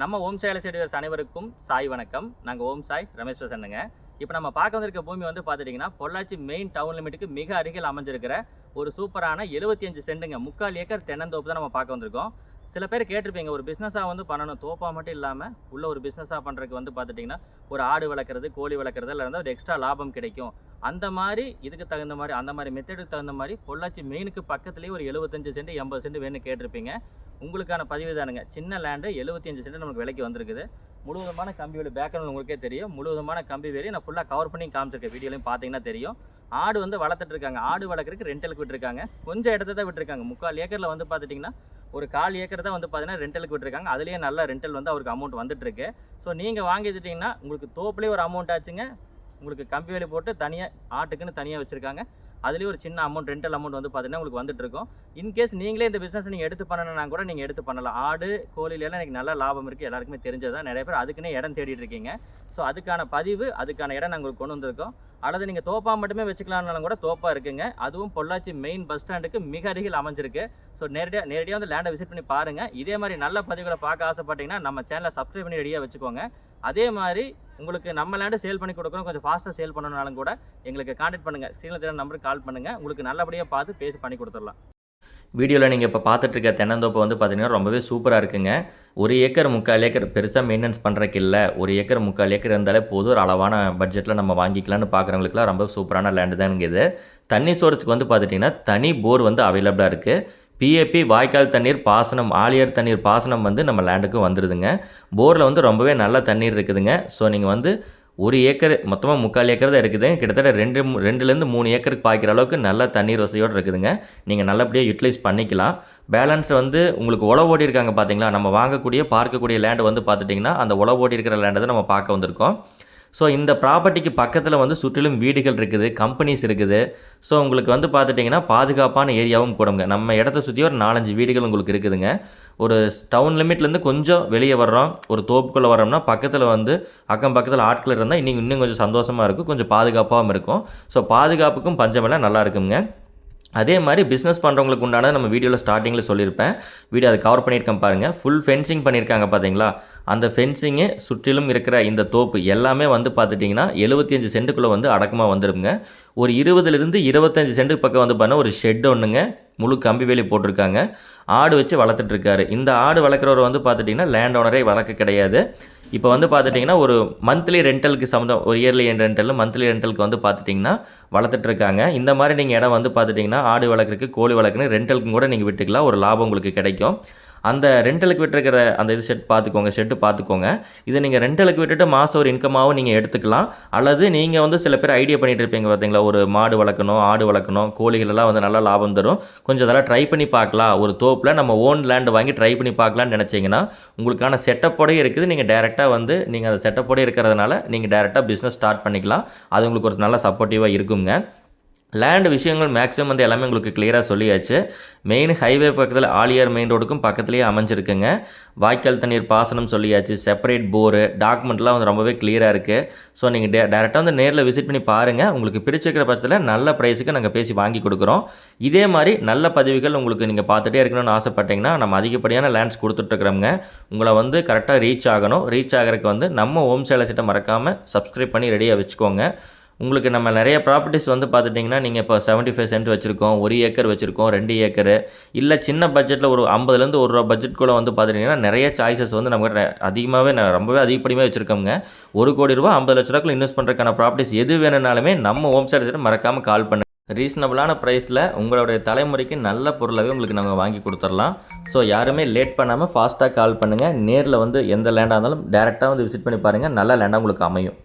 நம்ம ஓம் சாய் செடிவர்ஸ் அனைவருக்கும் சாய் வணக்கம். நாங்கள் ஓம் சாய் ரமேஷ் பிரசன்னுங்க. இப்போ நம்ம பார்க்க வந்திருக்க பூமி வந்து பார்த்துட்டிங்கன்னா பொள்ளாச்சி மெயின் டவுன் லிமிட்டுக்கு மிக அருகில் அமைஞ்சிருக்கிற ஒரு சூப்பரான 75 சென்ட்டுங்க 3/4 ஏக்கர் தென்னந்தோப்பு தான் நம்ம பார்க்க வந்திருக்கோம். சில பேர் கேட்டிருப்பீங்க, ஒரு பிஸ்னஸாக வந்து பண்ணணும், தோப்பா மட்டும் இல்லாமல் உள்ள ஒரு பிஸ்னஸாக பண்ணுறதுக்கு வந்து பார்த்துட்டிங்கன்னா ஒரு ஆடு வளர்க்குறது, கோழி வளர்க்குறது இல்லை இருந்தால் ஒரு எக்ஸ்ட்ரா லாபம் கிடைக்கும். அந்த மாதிரி இதுக்கு தகுந்த மாதிரி அந்த மாதிரி மெத்தடுக்கு தகுந்த மாதிரி பொள்ளாச்சி மெயினுக்கு பக்கத்துலேயே ஒரு 75 சென்ட் 80 சென்ட் வேணும்னு கேட்டிருப்பீங்க. உங்களுக்கான பதிவு தானுங்க. சின்ன லேண்டு 75 சென்ட் நமக்கு விலைக்கு வந்திருக்குது. முழுவதுமான கம்பி வேலி பேக்ரவுண்ட் உங்களுக்கே தெரியும். முழுவதுமான கம்பி வேலி நான் ஃபுல்லாக கவர் பண்ணி காமிச்சிருக்கேன். வீடியோலையும் பார்த்தீங்கன்னா தெரியும். ஆடு வந்து வளர்த்துட்டு இருக்காங்க. ஆடு வளர்க்குறதுக்கு ரெண்டலுக்கு விட்டுருக்காங்க. கொஞ்சம் இடத்த தான் விட்டுருக்காங்க. 3/4 ஏக்கரில் வந்து பார்த்துட்டிங்கன்னா ஒரு 1/4 ஏக்கர் தான் வந்து பார்த்தீங்கன்னா ரெண்டலுக்கு விட்டுருக்காங்க. அதுலேயே நல்ல ரெண்டல் வந்து அவருக்கு அமௌண்ட் வந்துட்டுருக்கு. ஸோ நீங்கள் வாங்கிட்டுட்டிங்கன்னா உங்களுக்கு தோப்புலேயே ஒரு அமௌண்ட் ஆச்சுங்க. உங்களுக்கு கம்பி வேலி போட்டு தனியாக ஆட்டுக்குன்னு தனியாக வச்சுருக்காங்க. அதுலேயே ஒரு சின்ன அமௌண்ட் ரெண்டல் அமௌண்ட் வந்து பார்த்தீங்கன்னா உங்களுக்கு வந்துட்டுருக்கும். இன்கேஸ் நீங்களே இந்த பிஸ்னஸ் நீங்கள் எடுத்து பண்ணணும்னா கூட நீங்கள் எடுத்து பண்ணலாம். ஆடு கோழிலெல்லாம் எனக்கு நல்ல லாபம் இருக்குது, எல்லாருக்குமே தெரிஞ்சதான். நிறைய பேர் அதுக்குன்னே இடம் தேடிட்டு இருக்கீங்க. ஸோ அதுக்கான பதிவு அதுக்கான இடம் நாங்கள் உங்களுக்கு கொண்டு வந்திருக்கோம். அல்லது நீங்கள் தோப்பா மட்டுமே வச்சுக்கலாம்னாலும் கூட தோப்பா இருக்குங்க. அதுவும் பொள்ளாச்சி மெயின் பஸ் ஸ்டாண்டுக்கு மிக அருகில் அமைஞ்சிருக்கு. ஸோ நேரடியாக வந்து லேண்டை விசிட் பண்ணி பாருங்கள். இதே மாதிரி நல்ல பதிவுகளை பார்க்க ஆசைப்பட்டீங்கன்னா நம்ம சேனலை சப்ஸ்கிரைப் பண்ணி ரெடியாக வச்சுக்கோங்க. அதே மாதிரி உங்களுக்கு நம்ம லேண்டு சேல் பண்ணி கொடுக்குறோம், கொஞ்சம் ஃபாஸ்ட்டாக சேல் பண்ணணும்னாலும் கூட எங்களுக்கு கான்டாக்ட் பண்ணுங்கள். ஸ்க்ரீனில் தெரியாத நம்பருக்கு கால் பண்ணுங்கள். உங்களுக்கு நல்லபடியாக பார்த்து பேசி பண்ணி கொடுத்துடலாம். வீடியோவில் நீங்கள் இப்போ பார்த்துட்ருக்க தென்னந்தோப்பு வந்து பார்த்திங்கன்னா ரொம்பவே சூப்பராக இருக்குங்க. 1 ஏக்கர் 3/4 ஏக்கர் பெருசாக மெயின்டெனன்ஸ் பண்ணுறக்கு இல்லை. 1 ஏக்கர் 3/4 ஏக்கர் இருந்தாலே போதும், ஒரு அளவான பட்ஜெட்டில் நம்ம வாங்கிக்கலான்னு பார்க்குறவங்களுக்குலாம் ரொம்ப சூப்பரான லேண்டு தானுங்க இது. தண்ணி சோர்ஸுக்கு வந்து பார்த்துட்டிங்கன்னா தனி போர் வந்து அவைலபிளாக இருக்குது. பிஏபி வாய்க்கால் தண்ணீர் பாசனம், ஆழியார் தண்ணீர் பாசனம் வந்து நம்ம லேண்டுக்கும் வந்துடுதுங்க. போரில் வந்து ரொம்பவே நல்ல தண்ணீர் இருக்குதுங்க. ஸோ நீங்கள் வந்து 1 ஏக்கர் மொத்தமாக 3/4 ஏக்கர் தான் இருக்குது. கிட்டத்தட்ட 2லேருந்து 3 ஏக்கருக்கு பாய்க்கிற அளவுக்கு நல்ல தண்ணீர் வசதியோடு இருக்குதுங்க. நீங்கள் நல்லபடியாக யூட்டிலைஸ் பண்ணிக்கலாம். பேலன்ஸ் வந்து உங்களுக்கு உழவு ஓடி இருக்காங்க பார்த்தீங்களா, நம்ம வாங்கக்கூடிய பார்க்கக்கூடிய லேண்டு வந்து பார்த்துட்டிங்கன்னா அந்த உழவு ஓடி இருக்கிற லேண்டை தான் நம்ம பார்க்க வந்திருக்கோம். ஸோ இந்த ப்ராப்பர்ட்டிக்கு பக்கத்தில் வந்து சுற்றிலும் வீடுகள் இருக்குது, கம்பெனிஸ் இருக்குது. ஸோ உங்களுக்கு வந்து பார்த்துட்டிங்கன்னா பாதுகாப்பான ஏரியாவும் கூடங்க. நம்ம இடத்த சுற்றி ஒரு 4-5 வீடுகள் உங்களுக்கு இருக்குதுங்க. ஒரு டவுன் லிமிட்லேருந்து கொஞ்சம் வெளியே வர்றோம், ஒரு தோப்புக்குள்ளே வரோம்னா பக்கத்தில் வந்து அக்கம் பக்கத்தில் ஆட்கள் இருந்தால் இன்னும் கொஞ்சம் சந்தோஷமாக இருக்கும், கொஞ்சம் பாதுகாப்பாகவும் இருக்கும். ஸோ பாதுகாப்புக்கும் பஞ்சமெல்லாம் நல்லா இருக்குங்க. அதே மாதிரி பிஸ்னஸ் பண்ணுறவங்களுக்கு உண்டான நம்ம வீடியோவில் ஸ்டார்டிங்கில் சொல்லியிருப்பேன். வீடியோ அதை கவர் பண்ணியிருக்கேன் பாருங்கள். ஃபுல் ஃபென்சிங் பண்ணியிருக்காங்க பார்த்தீங்களா. அந்த ஃபென்சிங்கு சுற்றிலும் இருக்கிற இந்த தோப்பு எல்லாமே வந்து பார்த்துட்டிங்கன்னா 75 சென்ட்டுக்குள்ளே வந்து அடக்கமாக வந்துடுங்க. ஒரு 20லேருந்து 25 சென்ட்டுக்கு பக்கம் வந்து பார்த்தா ஒரு ஷெட் ஒன்றுங்க, முழு கம்பி வேலி போட்டிருக்காங்க. ஆடு வச்சு வளர்த்துட்ருக்காரு. இந்த ஆடு வளர்க்குறவர் வந்து பார்த்துட்டிங்கன்னா லேண்ட் ஓனரே வளர்க்க கிடையாது. இப்போ வந்து பார்த்துட்டிங்கன்னா ஒரு மந்த்லி ரெண்டலுக்கு சம்மந்தம், ஒரு இயர்லி ரெண்டல் மந்த்லி ரெண்டலுக்கு வந்து பார்த்துட்டிங்கன்னா வளர்த்துட்ருக்காங்க. இந்த மாதிரி நீங்கள் இடம் வந்து பார்த்துட்டிங்கன்னா ஆடு வளர்க்குறதுக்கு கோழி வளர்க்குறதுக்கு ரெண்டலுக்கும் கூட நீங்கள் விட்டுக்கலாம், ஒரு லாபம் உங்களுக்கு கிடைக்கும். அந்த ரெண்டலுக்கு விட்டுருக்கிற அந்த இது ஷெட்டு பார்த்துக்கோங்க. இதை நீங்கள் ரெண்டலுக்கு விட்டுட்டு மாதம் ஒரு இன்கமாகவும் நீங்கள் எடுத்துக்கலாம். அல்லது நீங்கள் வந்து சில பேர் ஐடியா பண்ணிகிட்டு இருப்பீங்க பார்த்தீங்களா, ஒரு மாடு வளர்க்கணும், ஆடு வளர்க்கணும், கோழிகளெல்லாம் வந்து நல்லா லாபம் தரும், கொஞ்சம் அதெல்லாம் ட்ரை பண்ணி பார்க்கலாம், ஒரு தோப்பில் நம்ம ஓன் லேண்டு வாங்கி ட்ரை பண்ணி பார்க்கலான்னு நினச்சிங்கன்னா உங்களுக்கான செட்டப்போடே இருக்குது. நீங்கள் டேரெக்டாக வந்து நீங்கள் அந்த செட்டப்போடே இருக்கிறதுனால நீங்கள் டேரெக்டாக பிஸ்னஸ் ஸ்டார்ட் பண்ணிக்கலாம். அது உங்களுக்கு ஒரு நல்ல சப்போர்ட்டிவாக இருக்குங்க. லேண்டு விஷயங்கள் மேக்ஸிமம் வந்து எல்லாமே உங்களுக்கு கிளியராக சொல்லியாச்சு. மெயின் ஹைவே பக்கத்தில் ஆழியார் மெயின் ரோடுக்கும் பக்கத்துலேயே அமைஞ்சிருக்குங்க. வாய்க்கால் தண்ணீர் பாசனம் சொல்லியாச்சு, செப்பரேட் போரு, டாக்குமெண்ட்லாம் வந்து ரொம்பவே கிளியராக இருக்குது. ஸோ நீங்கள் டேரெக்டாக வந்து நேரில் விசிட் பண்ணி பாருங்கள். உங்களுக்கு பிடிச்சிருக்கிற பட்சத்தில் நல்ல ப்ரைஸுக்கு நாங்கள் பேசி வாங்கி கொடுக்குறோம். இதே மாதிரி நல்ல பதிவுகள் உங்களுக்கு நீங்கள் பார்த்துட்டே இருக்கணும்னு ஆசைப்பட்டீங்கன்னா நம்ம அதிகப்படியான லேண்ட்ஸ் கொடுத்துட்ருக்குறோங்க. உங்களை வந்து கரெக்டாக ரீச் ஆகணும். ரீச் ஆகிறதுக்கு வந்து நம்ம ஓம் சேலசிட்ட மறக்காமல் சப்ஸ்கிரைப் பண்ணி ரெடியாக வச்சுக்கோங்க. உங்களுக்கு நம்ம நிறைய ப்ராப்பர்ட்டிஸ் வந்து பார்த்துட்டிங்கன்னா நீங்கள் இப்போ 75 சென்ட் வச்சுருக்கோம், 1 ஏக்கர் வச்சுருக்கோம், 2 ஏக்கரு, இல்லை சின்ன பட்ஜெட்டில் ஒரு 50லேருந்து ₹1 பட்ஜெட்குள்ளே வந்து பார்த்துட்டிங்கன்னா நிறைய சாய்ஸஸ் வந்து நமக்கு அதிகமாகவே ரொம்பவே அதிகப்படியாக வச்சுருக்கோங்க. ₹1 கோடி 50 லட்ச ரூபாய்க்குள்ள இன்வெஸ்ட் பண்ணுறதுக்கான ப்ராப்பர்ட்டிஸ் எது வேணும்னாலுமே நம்ம ஹோம் சர்வீஸ் மறக்காமல் கால் பண்ணுங்கள். ரீசனபிளான ப்ரைஸில் உங்களுடைய தலைமுறைக்கு நல்ல பொருளாகவே உங்களுக்கு நாங்கள் வாங்கி கொடுத்துடலாம். ஸோ யாருமே லேட் பண்ணாமல் ஃபாஸ்ட்டாக கால் பண்ணுங்கள். நேரில் வந்து எந்த லேண்டாக இருந்தாலும் டேரெக்டாக வந்து விசிட் பண்ணி பாருங்கள். நல்ல லேண்டாக உங்களுக்கு அமையும்.